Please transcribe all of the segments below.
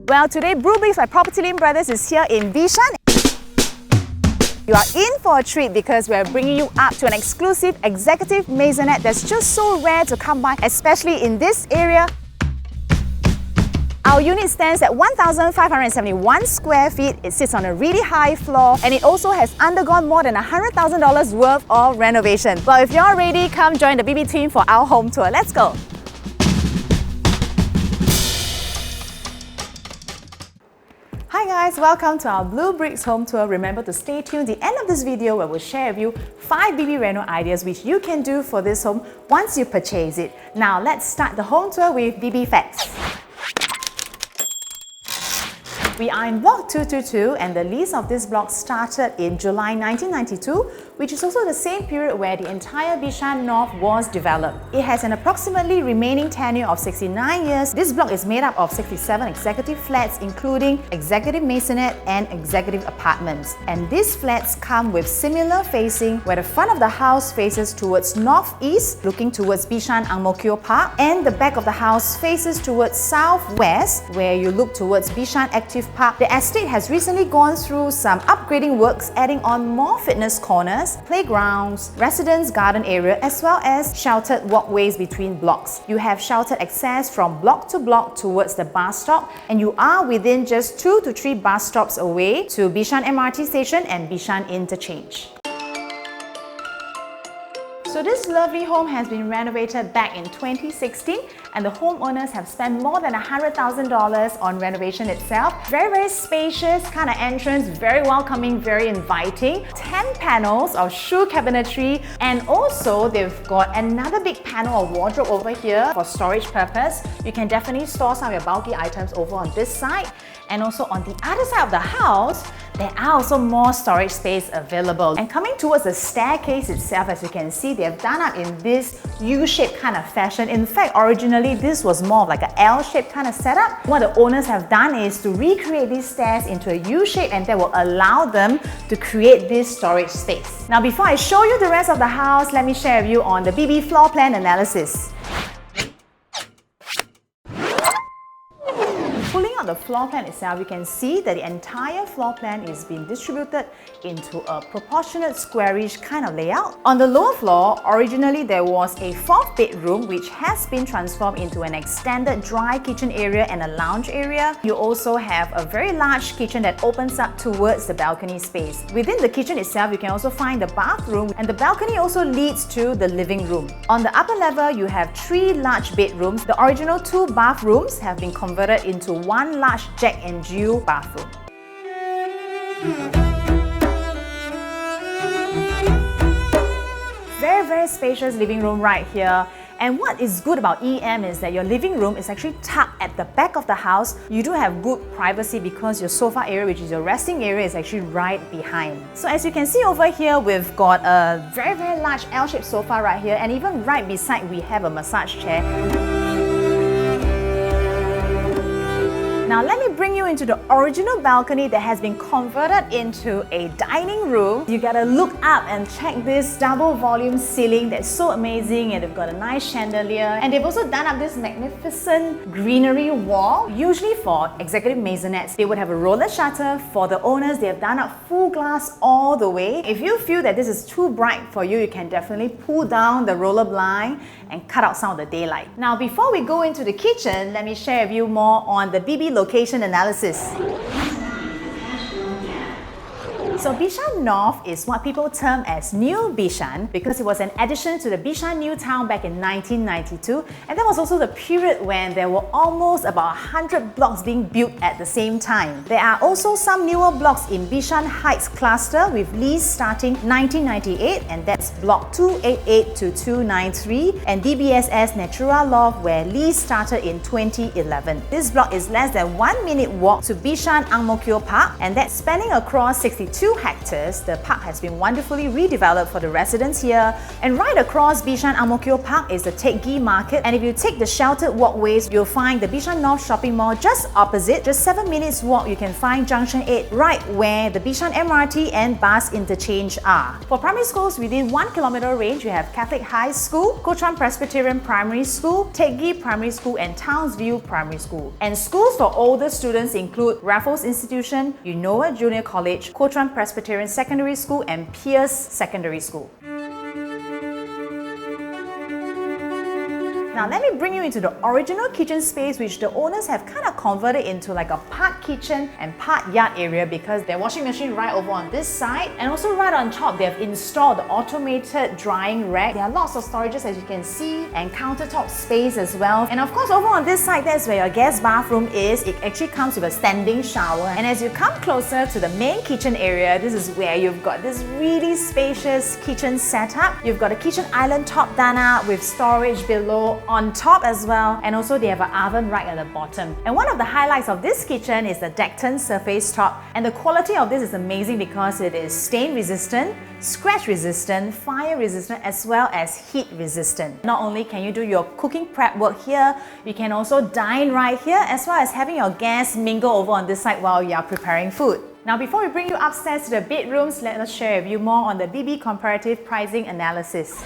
Well, today bleubricks by PropertyLimBrothers is here in Bishan. You are in for a treat because we're bringing you up to an exclusive executive maisonette that's just so rare to come by, especially in this area. Our unit stands at 1,571 square feet. It sits on a really high floor and it also has undergone more than $100,000 worth of renovation. Well, if you're ready, come join the BB team for our home tour. Let's go! Hi guys, welcome to our bleubricks home tour. Remember to stay tuned at the end of this video where we'll share with you 5 BB Reno ideas which you can do for this home once you purchase it. Now let's start the home tour with BB facts. We are in block 222 and the lease of this block started in July 1992, which is also the same period where the entire Bishan North was developed. It has an approximately remaining tenure of 69 years. This block is made up of 67 executive flats including executive maisonette and executive apartments. And these flats come with similar facing where the front of the house faces towards northeast looking towards Bishan Ang Mo Kio Park and the back of the house faces towards southwest where you look towards Bishan Active Park. The estate has recently gone through some upgrading works, adding on more fitness corners, playgrounds, residence garden area, as well as sheltered walkways between blocks. You have sheltered access from block to block towards the bus stop, and you are within just 2 to 3 bus stops away to Bishan MRT station and Bishan Interchange. So this lovely home has been renovated back in 2016 and the homeowners have spent more than $100,000 on renovation itself. Very spacious kind of entrance, very welcoming, very inviting. 10 panels of shoe cabinetry and also they've got another big panel of wardrobe over here for storage purpose. You can definitely store some of your bulky items over on this side. And also on the other side of the house, there are also more storage space available. And coming towards the staircase itself, as you can see, they have done up in this U-shaped kind of fashion. In fact, originally this was more of like an L-shaped kind of setup. What the owners have done is to recreate these stairs into a U-shape and that will allow them to create this storage space. Now before I show you the rest of the house, let me share with you on the BB floor plan analysis. Pulling out the floor plan itself, you can see that the entire floor plan is being distributed into a proportionate squarish kind of layout. On the lower floor, originally there was a 4th bedroom which has been transformed into an extended dry kitchen area and a lounge area. You also have a very large kitchen that opens up towards the balcony space. Within the kitchen itself, you can also find the bathroom and the balcony also leads to the living room. On the upper level, you have 3 large bedrooms. The original 2 bathrooms have been converted into 1 large Jack and Jill bathroom. Very spacious living room right here. And what is good about EM is that your living room is actually tucked at the back of the house. You do have good privacy because your sofa area, which is your resting area, is actually right behind. So as you can see over here, we've got a very large L-shaped sofa right here, and even right beside we have a massage chair. Now let me bring you into the original balcony that has been converted into a dining room. You gotta look up and check this double volume ceiling that's so amazing, and they've got a nice chandelier and they've also done up this magnificent greenery wall. Usually for executive maisonettes, they would have a roller shutter. For the owners, they have done up full glass all the way. If you feel that this is too bright for you, you can definitely pull down the roller blind and cut out some of the daylight. Now before we go into the kitchen, let me share with you more on the BB location analysis. So Bishan North is what people term as New Bishan because it was an addition to the Bishan New Town back in 1992, and that was also the period when there were almost about 100 blocks being built at the same time. There are also some newer blocks in Bishan Heights cluster with lease starting 1998, and that's block 288 to 293, and DBSS Natura Loft where lease started in 2011. This block is less than 1 minute walk to Bishan Ang Mo Kio Park, and that's spanning across 62 hectares, the park has been wonderfully redeveloped for the residents here. And right across Bishan Ang Mo Kio Park is the Tekgi Market. And if you take the sheltered walkways, you'll find the Bishan North Shopping Mall just opposite. Just 7 minutes walk, you can find Junction 8 right where the Bishan MRT and bus interchange are. For primary schools within 1 kilometer range, you have Catholic High School, Kuo Chuan Presbyterian Primary School, Tekgi Primary School and Townsview Primary School. And schools for older students include Raffles Institution, Unoa Junior College, Kuo Chuan Presbyterian Secondary School and Pierce Secondary School. Now let me bring you into the original kitchen space, which the owners have kind of converted into like a part kitchen and part yard area, because their washing machine right over on this side, and also right on top they have installed the automated drying rack. There are lots of storages as you can see, and countertop space as well. And of course over on this side, that's where your guest bathroom is. It actually comes with a standing shower. And as you come closer to the main kitchen area, this is where you've got this really spacious kitchen setup. You've got a kitchen island top done out with storage below on top as well, and also they have an oven right at the bottom. And one of the highlights of this kitchen is the Dekton surface top, and the quality of this is amazing because it is stain resistant, scratch resistant, fire resistant as well as heat resistant. Not only can you do your cooking prep work here, you can also dine right here, as well as having your guests mingle over on this side while you are preparing food. Now before we bring you upstairs to the bedrooms, let us share with you more on the BB comparative pricing analysis.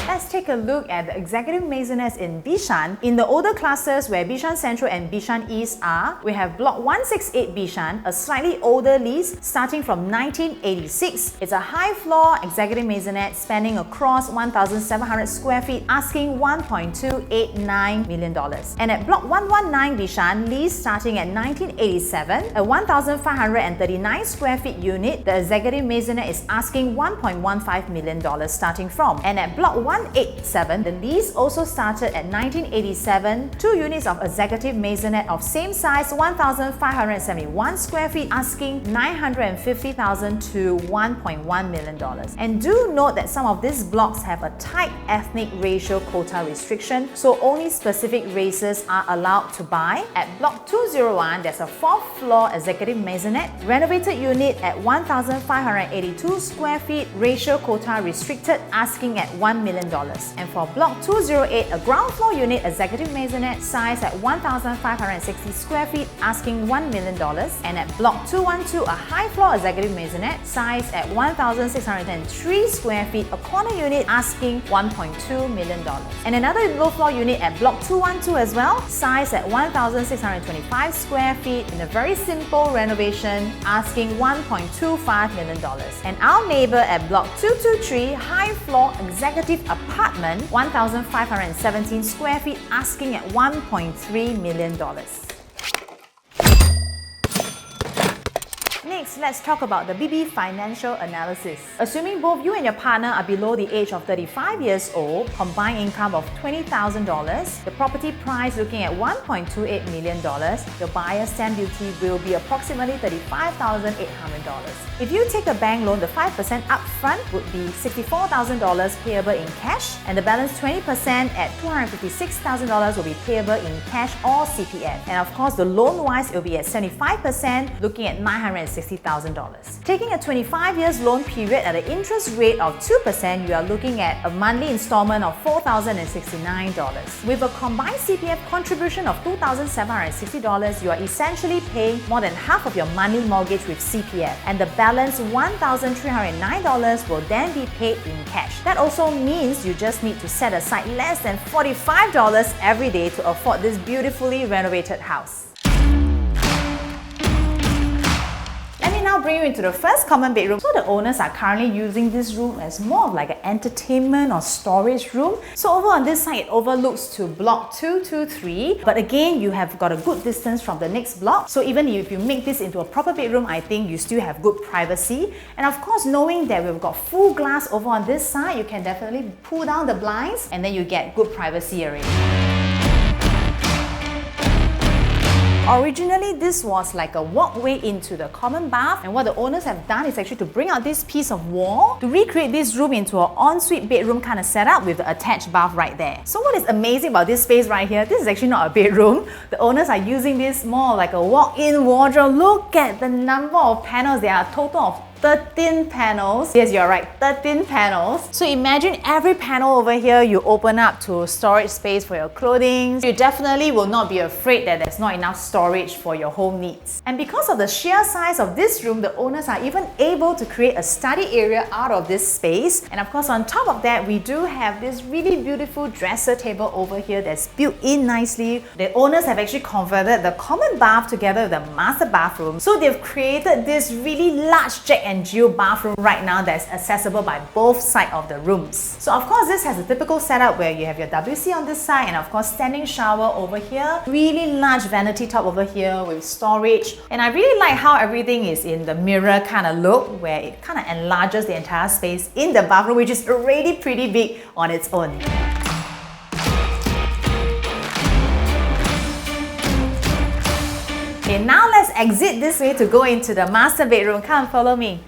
Let's take a look at the executive maisonettes in Bishan. In the older classes where Bishan Central and Bishan East are, we have Block 168 Bishan, a slightly older lease starting from 1986. It's a high floor executive maisonette spanning across 1,700 square feet, asking $1.289 million. And at Block 119 Bishan, lease starting at 1987, a 1,539 square feet unit, the executive maisonette is asking $1.15 million starting from. And at Block 187, the lease also started at 1987, 2 units of executive maisonette of same size, 1,571 square feet, asking $950,000 to $1.1 million. And do note that some of these blocks have a tight ethnic racial quota restriction, so only specific races are allowed to buy. At Block 201, there's a 4th floor executive maisonette, renovated unit at 1,582 square feet, racial quota restricted, asking at $1 million. And for Block 208, a ground floor unit executive maisonette, size at 1,560 square feet, asking $1 million. And at Block 212, a high floor executive maisonette, size at 1,603 square feet, a corner unit, asking $1.2 million. And another low floor unit at Block 212 as well, size at 1,625 square feet, in a very simple renovation, asking $1.25 million. And our neighbor at Block 223, high floor executive apartment, 1,517 square feet, asking at $1.3 million. Next, let's talk about the BB financial analysis. Assuming both you and your partner are below the age of 35 years old, combined income of $20,000, the property price looking at $1.28 million, your buyer's stamp duty will be approximately $35,800. If you take a bank loan, the 5% upfront would be $64,000 payable in cash, and the balance 20% at $256,000 will be payable in cash or CPF. And of course, the loan-wise, it will be at 75%, looking at $960,000. Taking a 25 years loan period at an interest rate of 2%, you are looking at a monthly installment of $4,069. With a combined CPF contribution of $2,760, you are essentially paying more than half of your monthly mortgage with CPF, and the balance $1,309 will then be paid in cash. That also means you just need to set aside less than $45 every day to afford this beautifully renovated house. Now bring you into the first common bedroom. So the owners are currently using this room as more of like an entertainment or storage room. So over on this side, it overlooks to Block 223. But again, you have got a good distance from the next block. So even if you make this into a proper bedroom, I think you still have good privacy. And of course, knowing that we've got full glass over on this side, you can definitely pull down the blinds and then you get good privacy already. Originally, this was like a walkway into the common bath, and what the owners have done is actually to bring out this piece of wall to recreate this room into an ensuite bedroom kind of setup with the attached bath right there. So what is amazing about this space right here, this is actually not a bedroom. The owners are using this more like a walk-in wardrobe. Look at the number of panels. There are a total of 13 panels. Yes, you're right, 13 panels. So imagine every panel over here you open up to storage space for your clothing. You definitely will not be afraid that there's not enough storage for your home needs. And because of the sheer size of this room, the owners are even able to create a study area out of this space. And of course, on top of that, we do have this really beautiful dresser table over here that's built in nicely. The owners have actually converted the common bath together with the master bathroom. So they've created this really large Jack and Jill bathroom right now that's accessible by both sides of the rooms. So of course, this has a typical setup where you have your WC on this side and of course standing shower over here. Really large vanity top over here with storage. And I really like how everything is in the mirror kind of look where it kind of enlarges the entire space in the bathroom, which is already pretty big on its own. Okay, now let's exit this way to go into the master bedroom. Come, follow me.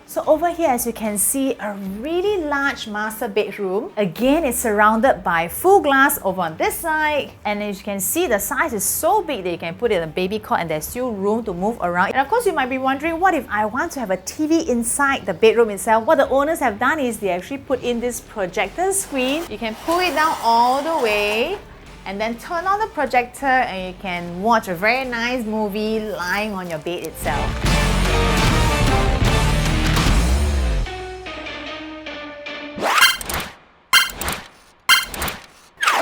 So over here, as you can see, a really large master bedroom. Again, it's surrounded by full glass over on this side. And as you can see, the size is so big that you can put in a baby cot and there's still room to move around. And of course, you might be wondering, what if I want to have a TV inside the bedroom itself? What the owners have done is they actually put in this projector screen. You can pull it down all the way and then turn on the projector and you can watch a very nice movie lying on your bed itself.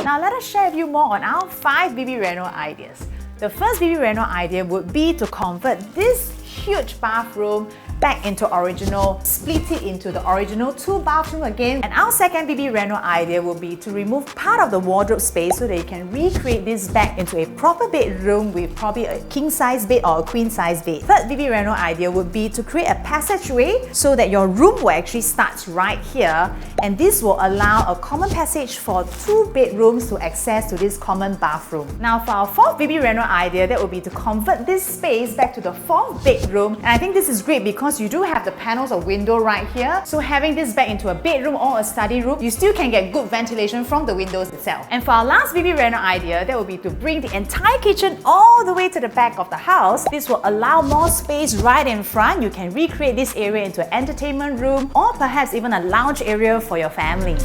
Now let us share with you more on our 5 BB Reno ideas. The first BB Reno idea would be to convert this huge bathroom back into original, split it into the original 2 bathroom again. And our second BB Reno idea will be to remove part of the wardrobe space so that you can recreate this back into a proper bedroom with probably a king size bed or a queen size bed. Third BB Reno idea would be to create a passageway so that your room will actually start right here, and this will allow a common passage for 2 bedrooms to access to this common bathroom. Now for our fourth BB Reno idea, that would be to convert this space back to the 4th bedroom. And I think this is great because you do have the panels of window right here. So having this back into a bedroom or a study room, you still can get good ventilation from the windows itself. And for our last BB Reno idea, that would be to bring the entire kitchen all the way to the back of the house. This will allow more space right in front. You can recreate this area into an entertainment room or perhaps even a lounge area for your family.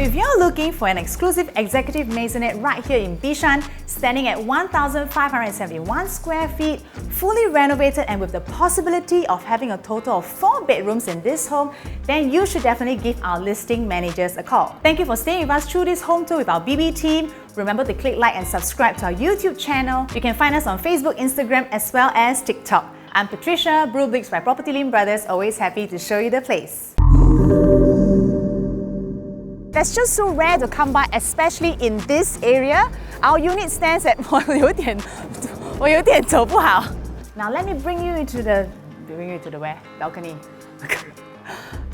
If you're looking for an exclusive executive maisonette right here in Bishan, standing at 1,571 square feet, fully renovated and with the possibility of having a total of 4 bedrooms in this home, then you should definitely give our listing managers a call. Thank you for staying with us through this home tour with our BB team. Remember to click like and subscribe to our YouTube channel. You can find us on Facebook, Instagram as well as TikTok. I'm Patricia, bleubricks by PropertyLimBrothers, always happy to show you the place. That's just so rare to come by, especially in this area. Our unit stands at 我有点走不好. Now let me bring you into the where? Balcony.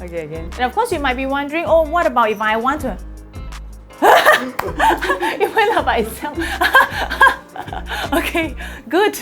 Okay, again. And of course you might be wondering, oh, what about if I want to? It went up by itself. Okay, good.